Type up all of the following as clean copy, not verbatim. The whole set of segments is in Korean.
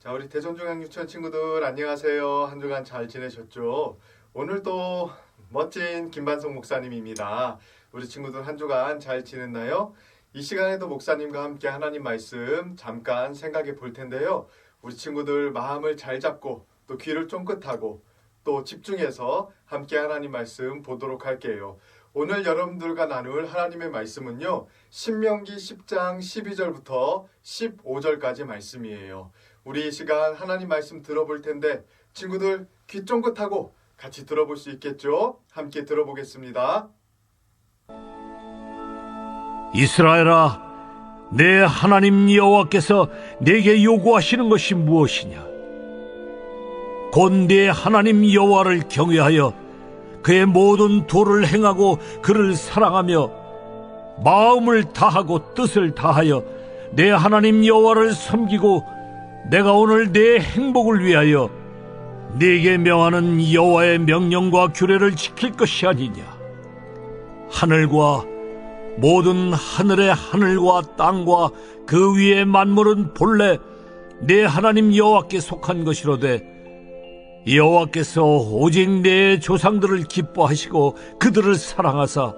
자, 우리 대전중앙 유치원 친구들 안녕하세요. 한 주간 잘 지내셨죠? 오늘 또 멋진 김반석 목사님입니다. 우리 친구들 한 주간 잘 지냈나요? 이 시간에도 목사님과 함께 하나님 말씀 잠깐 생각해 볼 텐데요. 우리 친구들 마음을 잘 잡고 또 귀를 쫑긋하고 또 집중해서 함께 하나님 말씀 보도록 할게요. 오늘 여러분들과 나눌 하나님의 말씀은요. 신명기 10장 12절부터 15절까지 말씀이에요. 우리 이 시간 하나님 말씀 들어볼 텐데 친구들 귀 쫑긋하고 같이 들어볼 수 있겠죠? 함께 들어보겠습니다. 이스라엘아, 내 하나님 여호와께서 내게 요구하시는 것이 무엇이냐? 곧 내 하나님 여호와를 경외하여 그의 모든 도를 행하고 그를 사랑하며 마음을 다하고 뜻을 다하여 내 하나님 여호와를 섬기고 내가 오늘 내 행복을 위하여 네게 명하는 여호와의 명령과 규례를 지킬 것이 아니냐. 하늘과 모든 하늘의 하늘과 땅과 그 위의 만물은 본래 내 하나님 여호와께 속한 것이로되 여호와께서 오직 내 조상들을 기뻐하시고 그들을 사랑하사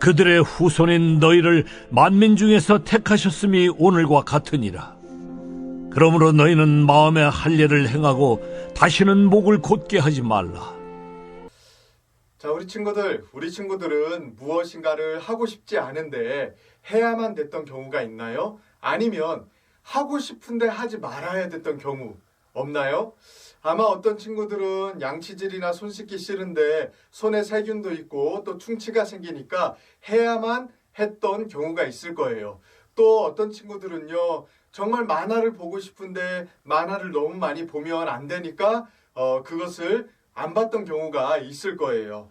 그들의 후손인 너희를 만민 중에서 택하셨음이 오늘과 같으니라. 그러므로 너희는 마음의 할례를 행하고 다시는 목을 곧게 하지 말라. 자, 우리 친구들은 무엇인가를 하고 싶지 않은데 해야만 됐던 경우가 있나요? 아니면 하고 싶은데 하지 말아야 됐던 경우 없나요? 아마 어떤 친구들은 양치질이나 손 씻기 싫은데 손에 세균도 있고 또 충치가 생기니까 해야만 했던 경우가 있을 거예요. 또 어떤 친구들은요, 정말 만화를 보고 싶은데 만화를 너무 많이 보면 안 되니까 그것을 안 봤던 경우가 있을 거예요.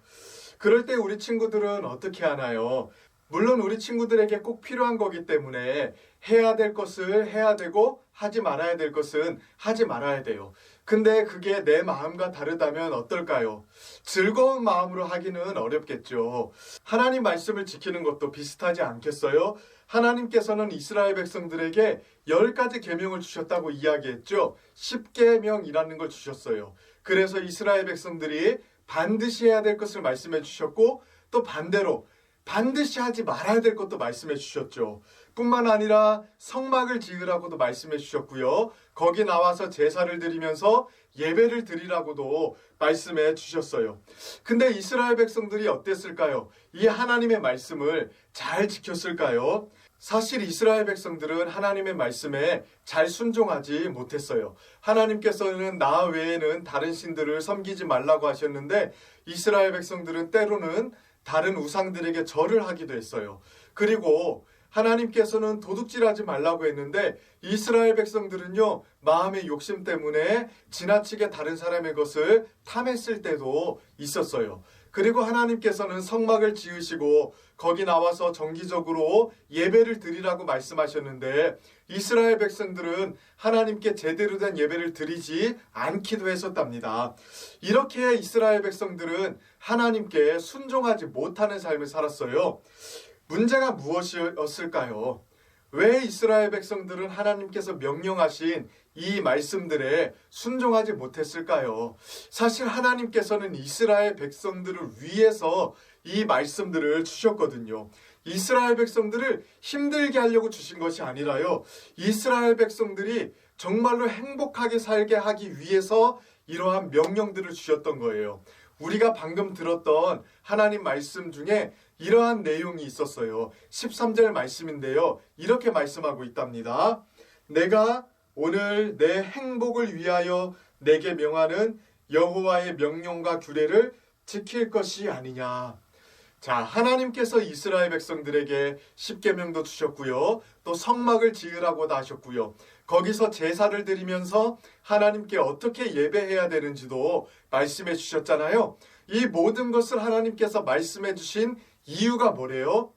그럴 때 우리 친구들은 어떻게 하나요? 물론 우리 친구들에게 꼭 필요한 거기 때문에 해야 될 것을 해야 되고 하지 말아야 될 것은 하지 말아야 돼요. 근데 그게 내 마음과 다르다면 어떨까요? 즐거운 마음으로 하기는 어렵겠죠. 하나님 말씀을 지키는 것도 비슷하지 않겠어요? 하나님께서는 이스라엘 백성들에게 10가지 계명을 주셨다고 이야기했죠. 10계명이라는 걸 주셨어요. 그래서 이스라엘 백성들이 반드시 해야 될 것을 말씀해 주셨고 또 반대로 반드시 하지 말아야 될 것도 말씀해 주셨죠. 뿐만 아니라 성막을 지으라고도 말씀해 주셨고요. 거기 나와서 제사를 드리면서 예배를 드리라고도 말씀해 주셨어요. 근데 이스라엘 백성들이 어땠을까요? 이 하나님의 말씀을 잘 지켰을까요? 사실 이스라엘 백성들은 하나님의 말씀에 잘 순종하지 못했어요. 하나님께서는 나 외에는 다른 신들을 섬기지 말라고 하셨는데 이스라엘 백성들은 때로는 다른 우상들에게 절을 하기도 했어요. 그리고 하나님께서는 도둑질하지 말라고 했는데 이스라엘 백성들은요, 마음의 욕심 때문에 지나치게 다른 사람의 것을 탐했을 때도 있었어요. 그리고 하나님께서는 성막을 지으시고 거기 나와서 정기적으로 예배를 드리라고 말씀하셨는데 이스라엘 백성들은 하나님께 제대로 된 예배를 드리지 않기도 했었답니다. 이렇게 이스라엘 백성들은 하나님께 순종하지 못하는 삶을 살았어요. 문제가 무엇이었을까요? 왜 이스라엘 백성들은 하나님께서 명령하신 이 말씀들에 순종하지 못했을까요? 사실 하나님께서는 이스라엘 백성들을 위해서 이 말씀들을 주셨거든요. 이스라엘 백성들을 힘들게 하려고 주신 것이 아니라요. 이스라엘 백성들이 정말로 행복하게 살게 하기 위해서 이러한 명령들을 주셨던 거예요. 우리가 방금 들었던 하나님 말씀 중에 이러한 내용이 있었어요. 13절 말씀인데요. 이렇게 말씀하고 있답니다. 내가 오늘 내 행복을 위하여 내게 명하는 여호와의 명령과 규례를 지킬 것이 아니냐. 자, 하나님께서 이스라엘 백성들에게 10계명도 주셨고요. 또 성막을 지으라고도 하셨고요. 거기서 제사를 드리면서 하나님께 어떻게 예배해야 되는지도 말씀해 주셨잖아요. 이 모든 것을 하나님께서 말씀해 주신 이유가 뭐래요?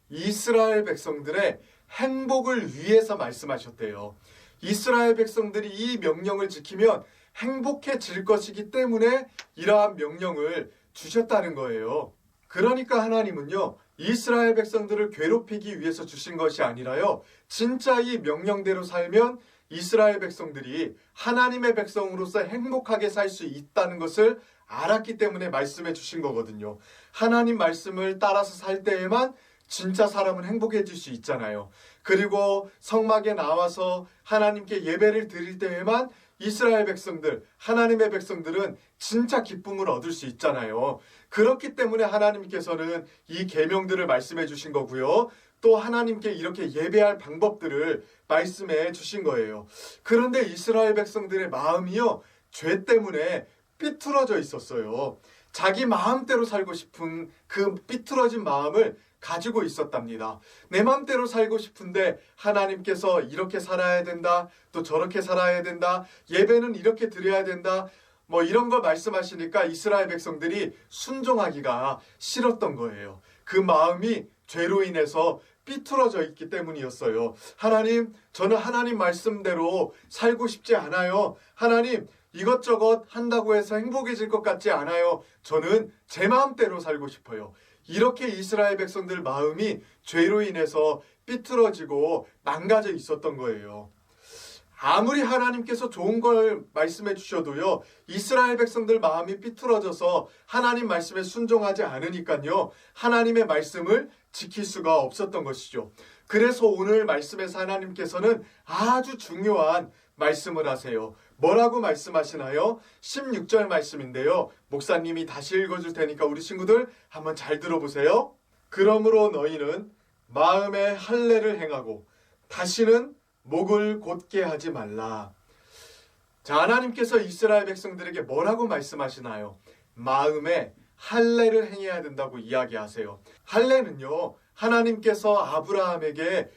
이스라엘 백성들의 행복을 위해서 말씀하셨대요. 이스라엘 백성들이 이 명령을 지키면 행복해질 것이기 때문에 이러한 명령을 주셨다는 거예요. 그러니까 하나님은요, 이스라엘 백성들을 괴롭히기 위해서 주신 것이 아니라요, 진짜 이 명령대로 살면 이스라엘 백성들이 하나님의 백성으로서 행복하게 살 수 있다는 것을 알았기 때문에 말씀해 주신 거거든요. 하나님 말씀을 따라서 살 때에만 진짜 사람은 행복해질 수 있잖아요. 그리고 성막에 나와서 하나님께 예배를 드릴 때에만 이스라엘 백성들, 하나님의 백성들은 진짜 기쁨을 얻을 수 있잖아요. 그렇기 때문에 하나님께서는 이 계명들을 말씀해 주신 거고요. 또 하나님께 이렇게 예배할 방법들을 말씀해 주신 거예요. 그런데 이스라엘 백성들의 마음이요, 죄 때문에 삐뚤어져 있었어요. 자기 마음대로 살고 싶은 그 삐뚤어진 마음을 가지고 있었답니다. 내 마음대로 살고 싶은데 하나님께서 이렇게 살아야 된다, 또 저렇게 살아야 된다, 예배는 이렇게 드려야 된다, 뭐 이런 거 말씀하시니까 이스라엘 백성들이 순종하기가 싫었던 거예요. 그 마음이 죄로 인해서 삐뚤어져 있기 때문이었어요. 하나님, 저는 하나님 말씀대로 살고 싶지 않아요. 하나님, 이것저것 한다고 해서 행복해질 것 같지 않아요. 저는 제 마음대로 살고 싶어요. 이렇게 이스라엘 백성들 마음이 죄로 인해서 삐뚤어지고 망가져 있었던 거예요. 아무리 하나님께서 좋은 걸 말씀해 주셔도요, 이스라엘 백성들 마음이 삐뚤어져서 하나님 말씀에 순종하지 않으니까요, 하나님의 말씀을 지킬 수가 없었던 것이죠. 그래서 오늘 말씀에서 하나님께서는 아주 중요한 말씀을 하세요. 뭐라고 말씀하시나요? 16절 말씀인데요. 목사님이 다시 읽어줄 테니까 우리 친구들 한번 잘 들어보세요. 그러므로 너희는 마음에 할례를 행하고 다시는 목을 곧게 하지 말라. 자, 하나님께서 이스라엘 백성들에게 뭐라고 말씀하시나요? 마음에 할례를 행해야 된다고 이야기하세요. 할례는요, 하나님께서 아브라함에게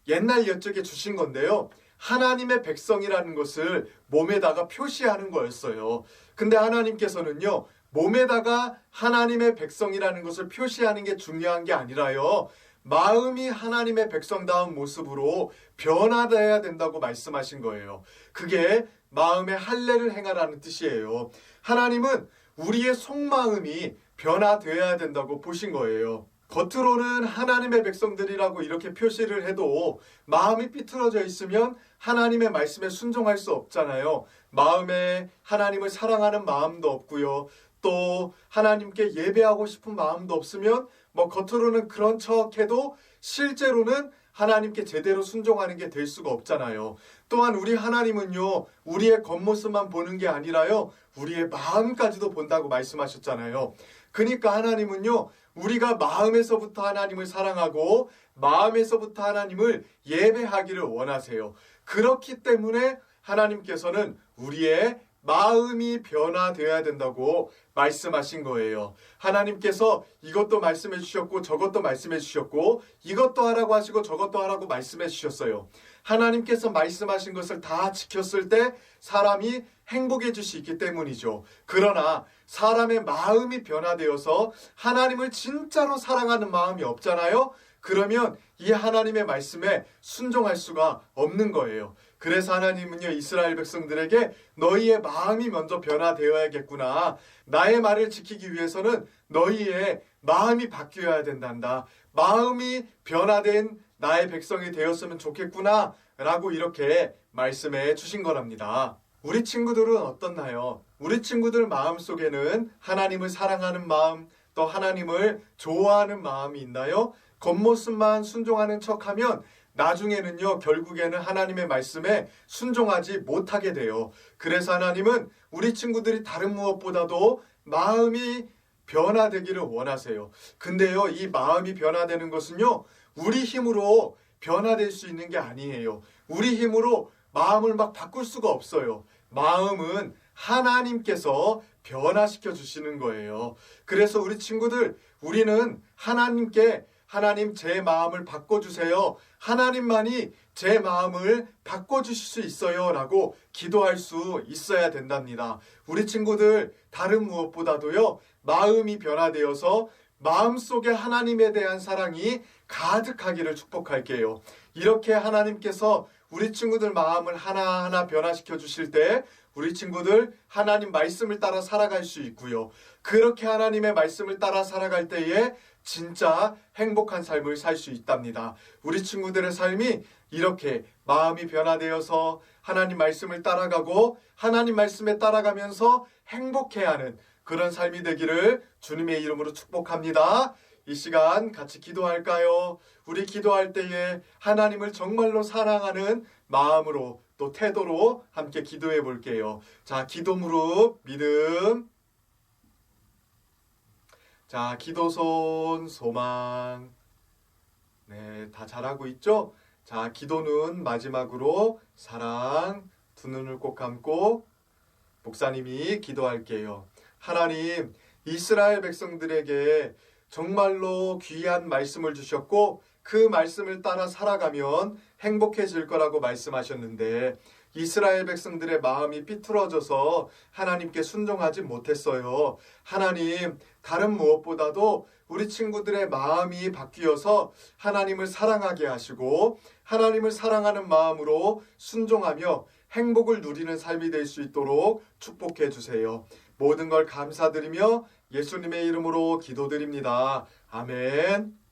옛날 옛적에 주신 건데요, 하나님의 백성이라는 것을 몸에다가 표시하는 거였어요. 근데 하나님께서는요, 몸에다가 하나님의 백성이라는 것을 표시하는 게 중요한 게 아니라요, 마음이 하나님의 백성다운 모습으로 변화되어야 된다고 말씀하신 거예요. 그게 마음의 할례를 행하라는 뜻이에요. 하나님은 우리의 속마음이 변화되어야 된다고 보신 거예요. 겉으로는 하나님의 백성들이라고 이렇게 표시를 해도 마음이 삐뚤어져 있으면 하나님의 말씀에 순종할 수 없잖아요. 마음에 하나님을 사랑하는 마음도 없고요. 또 하나님께 예배하고 싶은 마음도 없으면 뭐 겉으로는 그런 척해도 실제로는 하나님께 제대로 순종하는 게 될 수가 없잖아요. 또한 우리 하나님은요, 우리의 겉모습만 보는 게 아니라요, 우리의 마음까지도 본다고 말씀하셨잖아요. 그러니까 하나님은요, 우리가 마음에서부터 하나님을 사랑하고 마음에서부터 하나님을 예배하기를 원하세요. 그렇기 때문에 하나님께서는 우리의 마음이 변화되어야 된다고 말씀하신 거예요. 하나님께서 이것도 말씀해 주셨고 저것도 말씀해 주셨고 이것도 하라고 하시고 저것도 하라고 말씀해 주셨어요. 하나님께서 말씀하신 것을 다 지켰을 때 사람이 행복해질 수 있기 때문이죠. 그러나 사람의 마음이 변화되어서 하나님을 진짜로 사랑하는 마음이 없잖아요. 그러면 이 하나님의 말씀에 순종할 수가 없는 거예요. 그래서 하나님은요, 이스라엘 백성들에게 너희의 마음이 먼저 변화되어야겠구나. 나의 말을 지키기 위해서는 너희의 마음이 바뀌어야 된단다. 마음이 변화된 나의 백성이 되었으면 좋겠구나. 라고 이렇게 말씀해 주신 거랍니다. 우리 친구들은 어떻나요? 우리 친구들 마음속에는 하나님을 사랑하는 마음, 또 하나님을 좋아하는 마음이 있나요? 겉모습만 순종하는 척하면 나중에는요, 결국에는 하나님의 말씀에 순종하지 못하게 돼요. 그래서 하나님은 우리 친구들이 다른 무엇보다도 마음이 변화되기를 원하세요. 근데요, 이 마음이 변화되는 것은요, 우리 힘으로 변화될 수 있는 게 아니에요. 우리 힘으로 마음을 막 바꿀 수가 없어요. 마음은 하나님께서 변화시켜 주시는 거예요. 그래서 우리 친구들, 우리는 하나님께 하나님 제 마음을 바꿔주세요. 하나님만이 제 마음을 바꿔주실 수 있어요. 라고 기도할 수 있어야 된답니다. 우리 친구들 다른 무엇보다도요, 마음이 변화되어서 마음속에 하나님에 대한 사랑이 가득하기를 축복할게요. 이렇게 하나님께서 우리 친구들 마음을 하나하나 변화시켜 주실 때 우리 친구들 하나님 말씀을 따라 살아갈 수 있고요. 그렇게 하나님의 말씀을 따라 살아갈 때에 진짜 행복한 삶을 살 수 있답니다. 우리 친구들의 삶이 이렇게 마음이 변화되어서 하나님 말씀을 따라가고 하나님 말씀에 따라가면서 행복해하는 그런 삶이 되기를 주님의 이름으로 축복합니다. 이 시간 같이 기도할까요? 우리 기도할 때에 하나님을 정말로 사랑하는 마음으로 또 태도로 함께 기도해 볼게요. 자, 기도 무릎, 믿음. 자, 기도손, 소망. 네, 다 잘하고 있죠? 자, 기도는 마지막으로 사랑, 두 눈을 꼭 감고 목사님이 기도할게요. 하나님, 이스라엘 백성들에게 정말로 귀한 말씀을 주셨고 그 말씀을 따라 살아가면 행복해질 거라고 말씀하셨는데 이스라엘 백성들의 마음이 삐뚤어져서 하나님께 순종하지 못했어요. 하나님, 다른 무엇보다도 우리 친구들의 마음이 바뀌어서 하나님을 사랑하게 하시고 하나님을 사랑하는 마음으로 순종하며 행복을 누리는 삶이 될 수 있도록 축복해 주세요. 모든 걸 감사드리며 예수님의 이름으로 기도드립니다. 아멘.